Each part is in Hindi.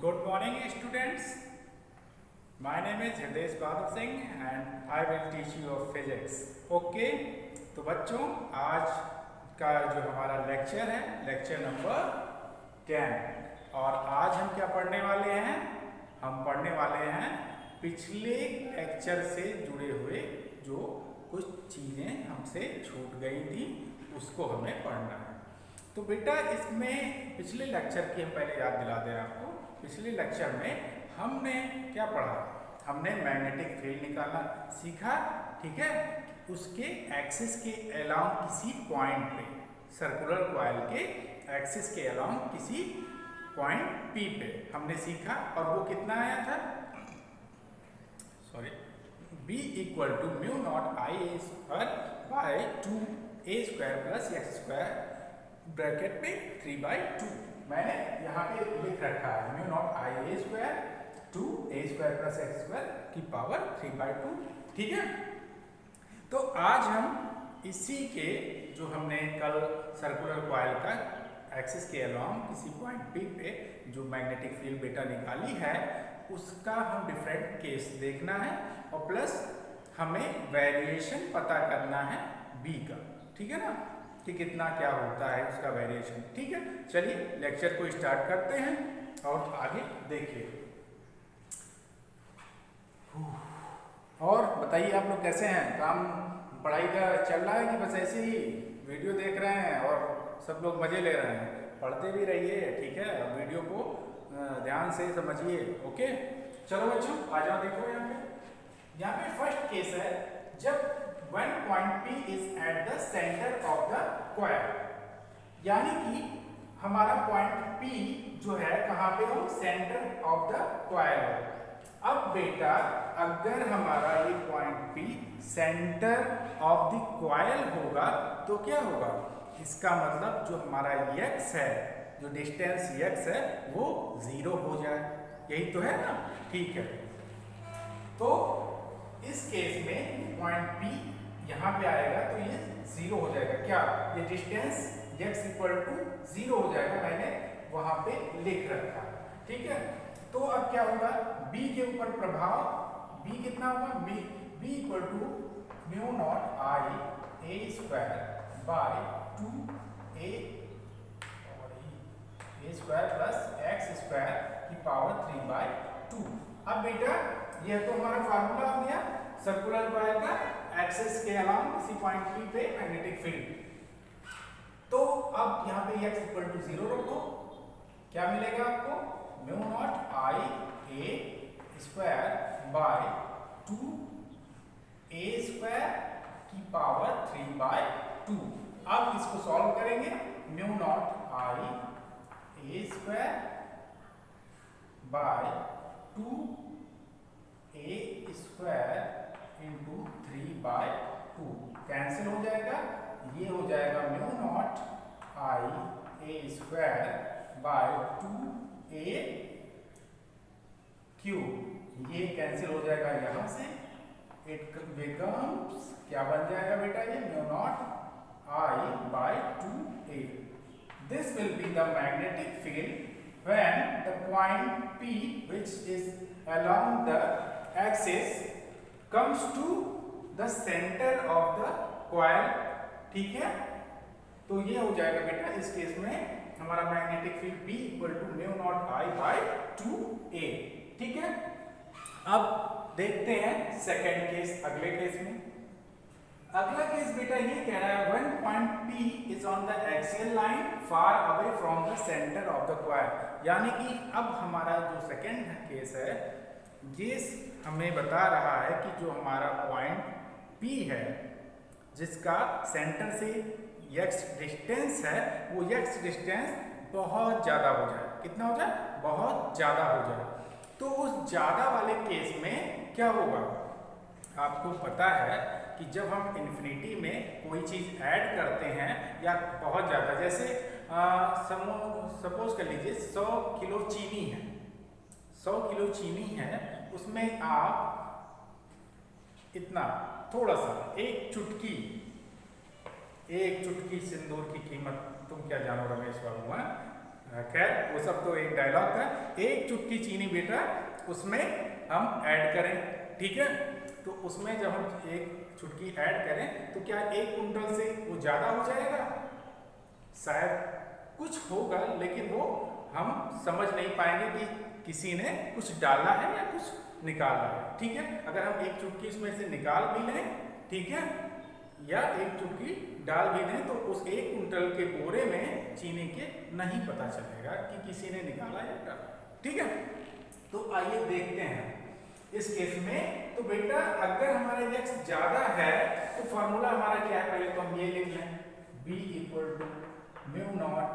Good morning, students. My name is Hridesh Bahadur Singh and I will teach you of physics. Okay? तो बच्चों, आज का जो हमारा लेक्चर है, लेक्चर नंबर 10, और आज हम क्या पढ़ने वाले हैं? हम पढ़ने वाले हैं पिछले लेक्चर से जुड़े हुए जो कुछ चीज़ें हमसे छूट गई थी, उसको हमें पढ़ना है। तो बेटा, इसमें पिछले लेक्चर की हम पहले याद दिला दें आपको। पिछले लेक्चर में हमने क्या पढ़ा? हमने मैग्नेटिक फील्ड निकालना सीखा, ठीक है। उसके एक्सिस के अलोंग किसी पॉइंट पे, सर्कुलर कॉइल के एक्सिस के अलोंग किसी पॉइंट P पे हमने सीखा, और वो कितना आया था? Sorry, B equal to mu not I A square by 2a² plus x² bracket में 3/2। मैंने यहाँ पे लिख रखा है mu not I A square 2a² plus x² की पावर 3/2, ठीक है। तो आज हम इसी के जो हमने कल सर्कुलर कॉइल का एक्सिस के अलोंग किसी पॉइंट P पे जो मैग्नेटिक फील्ड बेटा निकाली है, उसका हम डिफरेंट केस देखना है, और प्लस हमें वेरिएशन पता करना है B का, ठीक है ना, कि कितना क्या होता है उसका वेरिएशन, ठीक है। चलिए लेक्चर को स्टार्ट करते हैं और आगे देखिए। और बताइए आप लोग कैसे हैं? काम पढ़ाई का चल रहा है कि बस ऐसे ही वीडियो देख रहे हैं और सब लोग मजे ले रहे हैं? पढ़ते भी रहिए, ठीक है, वीडियो को ध्यान से समझिए। ओके, चलो बच्चों आ जाओ। देखो यहाँ पे फर्स्ट केस है, जब one point P is at the centre of the coil, यानी कि हमारा पॉइंट P जो है कहाँ पे हो? सेंटर ऑफ द कॉइल हो। अब बेटा, अगर हमारा ये point P centre of the coil होगा तो क्या होगा? इसका मतलब जो हमारा x है, जो डिस्टेंस x है, वो 0 हो जाए। यही तो है ना, ठीक है। तो इस केस में पॉइंट P यहाँ पे आएगा तो ये 0 हो जाएगा। क्या? ये डिस्टेंस x इक्वल टू 0 हो जाएगा, मैंने वहां पे लिख रखा, ठीक है। तो अब क्या होगा? B के ऊपर प्रभाव, B कितना होगा? B equal to mu not I A square by 2a² plus x² की पावर 3/2। अब बेटा, यह तो हमारा फार्मूला हो गया सर्कुलर कॉइल का एक्सिस के अलोंग किसी पॉइंट P पे मैग्नेटिक फील्ड। तो अब यहाँ पे x इक्वल टू 0 रखो, क्या मिलेगा आपको? Mu not I A square by 2a² की पावर 3/2। अब इसको सॉल्व करेंगे। Mu not I A square by 2a² into 3/2 cancel हो जाएगा। ये हो जाएगा mu not I A square by 2a cube. ये कैंसिल हो जाएगा यहाँ से। इट बिकम्स क्या बन जाएगा बेटा? ये mu not I by 2a। This will be the magnetic field when the point P, which is along the axis, comes to the center of the coil, ठीक है। तो ये हो जाएगा बेटा, इस केस में हमारा magnetic field B equal to mu not I by 2a, ठीक है। अब देखते हैं सेकेंड केस, अगले केस में। अगला केस बेटा ये कह रहा है one point P is on the axial line far away from the centre of the coil, यानी कि अब हमारा जो सेकेंड केस है, ये हमें बता रहा है कि जो हमारा पॉइंट P है, जिसका सेंटर से x डिस्टेंस है, वो x डिस्टेंस बहुत ज़्यादा हो जाए। कितना हो जाए? बहुत ज़्यादा हो जाए। तो उस ज़्यादा वाले केस में क्या होगा? आपको पता है कि जब हम इन्फिनिटी में कोई चीज़ ऐड करते हैं या बहुत ज़्यादा, जैसे सपोज कर लीजिए 100 किलो चीनी है, 100 किलो चीनी है, उसमें आप इतना थोड़ा सा एक चुटकी सिंदूर की कीमत तुम क्या जानो रमेश बाबू, खैर वो सब तो एक डायलॉग था। एक चुटकी चीनी बेटा उसमें हम ऐड करें, ठीक है। तो उसमें जब हम एक चुटकी ऐड करें तो क्या 1 कुंटल से वो ज़्यादा हो जाएगा? शायद कुछ होगा, लेकिन वो हम समझ नहीं पाएंगे कि किसी ने कुछ डाला है या कुछ निकाला है, ठीक है। अगर हम एक चुटकी इसमें से निकाल भी लें, ठीक है, या एक चुटकी डाल भी दें, तो उस 1 कुंटल के बोरे में चीनी के नहीं पता चलेगा कि किसी ने निकाला या डाला, ठीक है। तो आइए देखते हैं इस केस में। तो बेटा अगर हमारा x ज्यादा है तो फॉर्मूला हमारा क्या है, पहले तो हम ये लिख लें, b equal to mu not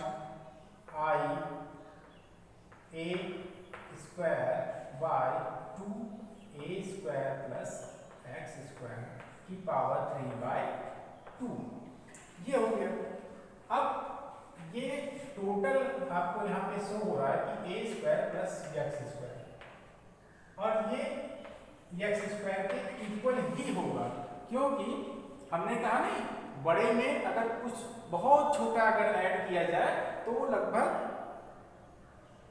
I a square by 2a square plus x square की पावर 3/2, ये हो गया। अब ये टोटल आपको यहाँ पे शो हो रहा है कि a square plus x square, और ये x स्क्वायर के इक्वल ही होगा, क्योंकि हमने कहा नहीं, बड़े में अगर कुछ बहुत छोटा अगर ऐड किया जाए तो वो लगभग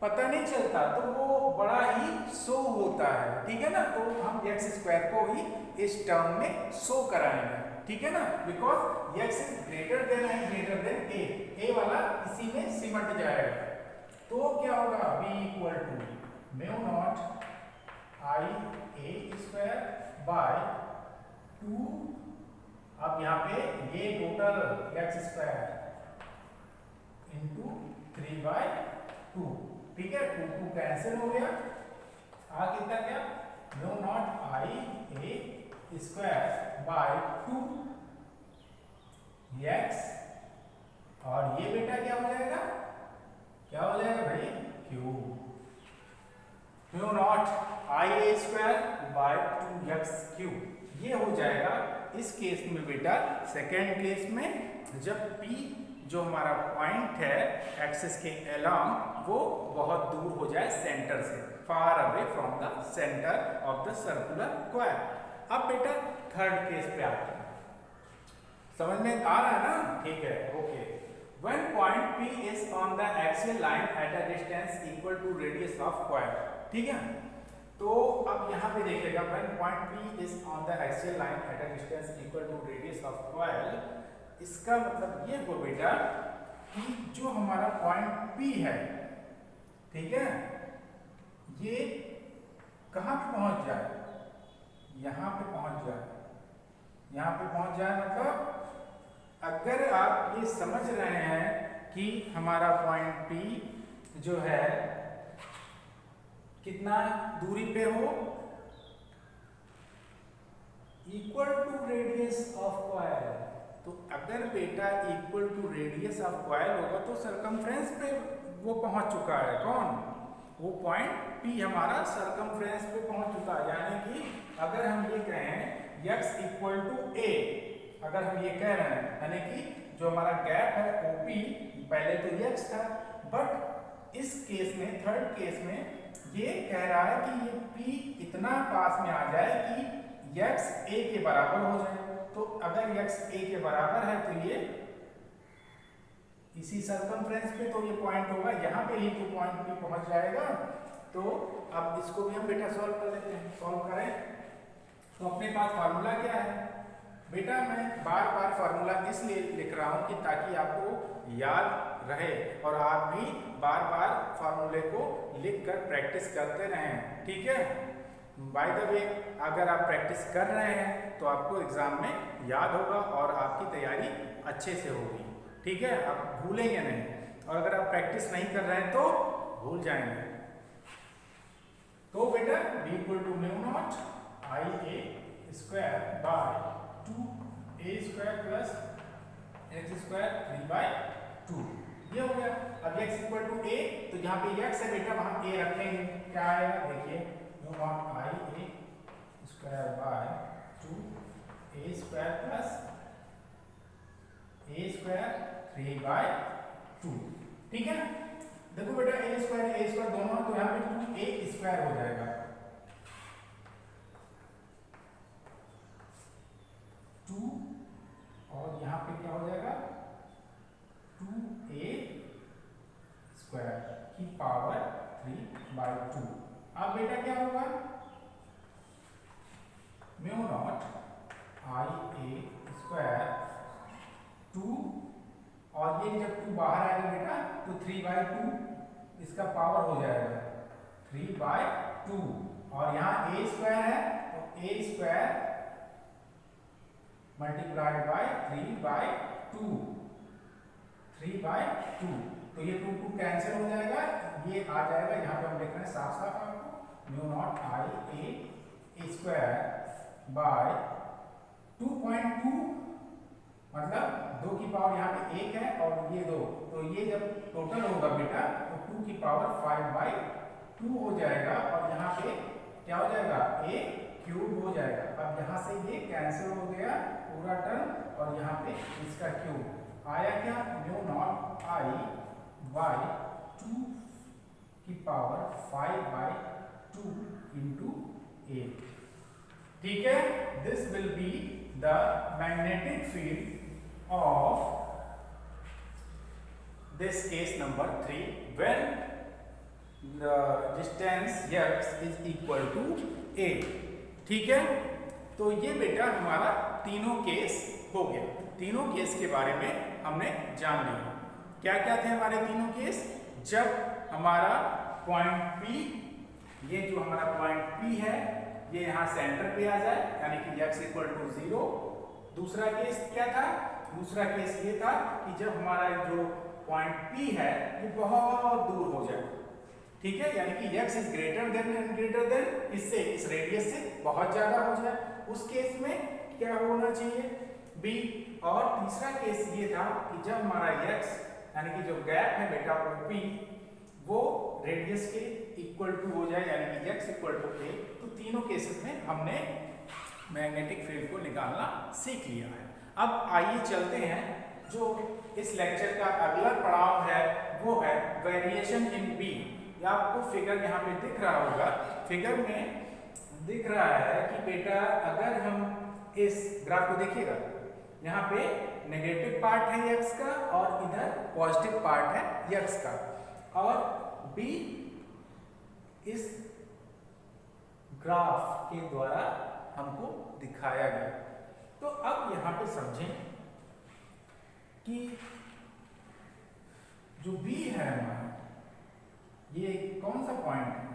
पता नहीं चलता, तो वो बड़ा ही शो होता है, ठीक है ना। तो हम x स्क्वायर को ही इस टर्म में शो कराएंगे, ठीक है ना, because x is greater than and greater than a वाला इसी में सिमट जाएगा। तो क्या होगा, b equal to mu not I a square by 2, अब यहाँ पे ये टोटल x स्क्वायर इंटू 3/2, ठीक है। 2 कैंसिल हो गया, आ कितना क्या, mu not I a square by 2 x, और ये बेटा क्या हो जाएगा, क्या हो जाएगा भाई, q, mu not I A square bye 2x cube, ये हो जाएगा इस केस में बेटा। सेकेंड केस में जब P जो हमारा पॉइंट है एक्सिस के अलोंग वो बहुत दूर हो जाए सेंटर से, far away from the centre of the circular coil. अब बेटा थर्ड केस पे आते हैं, समझ में आ रहा है ना, ठीक है, okay. When point P is on the axial line at a distance equal to radius of coil, ठीक है। तो अब यहाँ पे देखिएगा, when point P is on the axial line at a distance equal to radius of coil, इसका मतलब ये हो बेटा कि जो हमारा पॉइंट P है, ठीक है, ये कहाँ पे पहुंच जाए, यहाँ पे पहुंच जाए, यहाँ पे पहुंच जाए, मतलब अगर आप ये समझ रहे हैं कि हमारा पॉइंट P जो है कितना दूरी पे हो, equal to radius of coil, तो अगर बेटा equal to radius of coil होगा तो सरकमफ्रेंस पे वो पहुंच चुका है, कौन, वो पॉइंट P हमारा सरकमफ्रेंस पे पहुंच चुका है। यानी कि अगर हम ये कहें x इक्वल टू a, अगर हम ये कह रहे हैं, यानी कि जो हमारा गैप है OP, पहले तो x था, बट इस केस में, थर्ड केस में ये कह रहा है कि ये P इतना पास में आ जाए कि x a के बराबर हो जाए। तो अगर x a के बराबर है तो ये इसी सरकमफ्रेंस पे तो ये पॉइंट होगा, यहाँ पे ही तो पॉइंट P पहुंच जाएगा। तो अब इसको भी हम बेटा सॉल्व कर लेते हैं। सॉल्व करें तो अपने पास फार्मूला क्या है बेटा, मैं बार बार फार्मूला इसलिए लिख रहा हूँ कि ताकि आपको याद रहे और आप भी बार बार फार्मूले को लिखकर प्रैक्टिस करते रहें, ठीक है। बाय द वे, अगर आप प्रैक्टिस कर रहे हैं तो आपको एग्जाम में याद होगा और आपकी तैयारी अच्छे से होगी, ठीक है, आप भूलेंगे नहीं। और अगर आप प्रैक्टिस नहीं कर रहे हैं तो भूल जाएंगे। तो बेटा b equal to mu not I A square by 2a square plus x square 3/2, ये हो गया। अब x इक्वल टू a, तो जहाँ पे x है बेटा वहाँ a रखेंगे, क्या आएगा देखिए, mu not I A square by 2a square plus a square 3/2, ठीक है। देखो बेटा a स्क्वायर दोनों, तो यहाँ पे 2a स्क्वायर हो जाएगा, 2 और यहाँ पे क्या हो जाएगा 2a स्क्वायर, की पावर 3/2। अब बेटा क्या होगा, म्यू नॉट IA स्क्वायर 2, और ये जब 2 बाहर आएगा बेटा तो 3/2 इसका पावर हो जाएगा 3/2, और यहाँ a स्क्वायर है तो a स्क्वायर मल्टीप्लाइड बाय 3/2, 3/2, तो ये 2 कैंसिल हो जाएगा, ये आ जाएगा यहाँ पे हम लिख रहे हैं साफ साफ आपको, mu naught IA square by 2.2, मतलब 2 की पावर यहाँ पे 1 है और ये 2, तो ये जब टोटल होगा बेटा तो 2 की पावर 5/2 हो जाएगा, और यहाँ पे क्या हो जाएगा, a क्यूब हो जाएगा। अब यहाँ से ये कैंसिल हो गया पूरा टर्म, और यहाँ पे इसका क्यूब आया क्या, म्यू नॉट I बाय 2 की पावर 5/2 इंटू a। ठीक है, this will be the magnetic field of this case number 3 when the distance x is equal to a। ठीक है, तो ये बेटा हमारा तीनों केस हो गया। तीनों केस के बारे में हमने जान लिया। क्या क्या थे हमारे तीनों केस, जब हमारा पॉइंट P, ये जो हमारा पॉइंट P है ये यहाँ सेंटर पे आ जाए, यानी कि x इक्वल टू 0। दूसरा केस क्या था, दूसरा केस ये था कि जब हमारा जो पॉइंट P है ये बहुत दूर हो जाए, ठीक है, यानी कि x इज ग्रेटर देन इससे, इस रेडियस से बहुत ज्यादा हो जाए, उस केस में क्या होना चाहिए b। और तीसरा केस ये था कि जब हमारा x यानी कि जो गैप है बेटा p वो रेडियस के इक्वल टू हो जाए, यानी कि x इक्वल टू a। तो तीनों केसेस में हमने मैग्नेटिक फील्ड को निकालना सीख लिया है। अब आइए चलते हैं, जो इस लेक्चर का अगला पड़ाव है वो है वेरिएशन इन b। आपको फिगर यहाँ पे दिख रहा होगा, फिगर में दिख रहा है कि बेटा अगर हम इस ग्राफ को देखिएगा, यहाँ पे नेगेटिव पार्ट है x का और इधर पॉजिटिव पार्ट है x का, और b इस ग्राफ के द्वारा हमको दिखाया गया। तो अब यहाँ पे समझें कि जो b है हमारा, ये कौन सा पॉइंट है,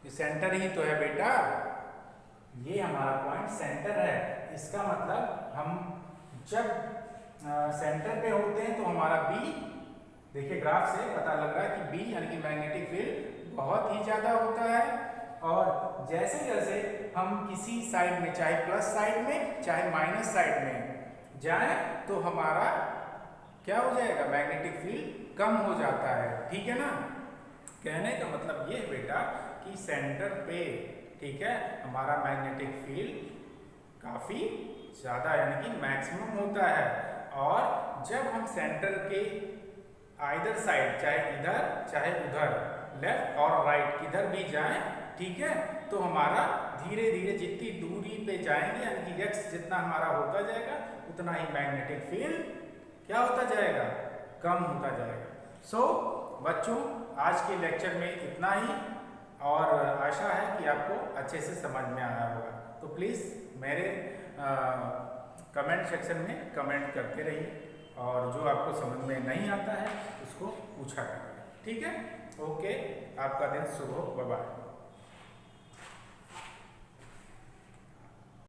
ये सेंटर ही तो है बेटा, ये हमारा पॉइंट सेंटर है। इसका मतलब हम जब सेंटर पे होते हैं तो हमारा b, देखिए ग्राफ से पता लग रहा है कि b यानी कि मैग्नेटिक फील्ड बहुत ही ज्यादा होता है, और जैसे जैसे हम किसी साइड में, चाहे प्लस साइड में चाहे माइनस साइड में जाएं, तो हमारा क्या हो जाएगा, मैग्नेटिक फील्ड कम हो जाता है। ठीक है ना, कहने का मतलब ये है बेटा कि सेंटर पे, ठीक है, हमारा मैग्नेटिक फील्ड काफी ज्यादा यानी कि मैक्सिमम होता है, और जब हम सेंटर के आइदर साइड, चाहे इधर चाहे उधर, लेफ्ट और राइट किधर भी जाएं, ठीक है, तो हमारा धीरे धीरे जितनी दूरी पे जाएंगे, यानी कि x जितना हमारा होता जाएगा उतना ही मैग्नेटिक फील्ड क्या होता जाएगा, कम होता जाएगा। सो बच्चों, आज के लेक्चर में इतना ही, और आशा है कि आपको अच्छे से समझ में आया होगा। तो प्लीज़ मेरे कमेंट सेक्शन में कमेंट करते रहिए, और जो आपको समझ में नहीं आता है उसको पूछा करिए। ठीक है, ओके, आपका दिन शुभ हो, बाय बाय।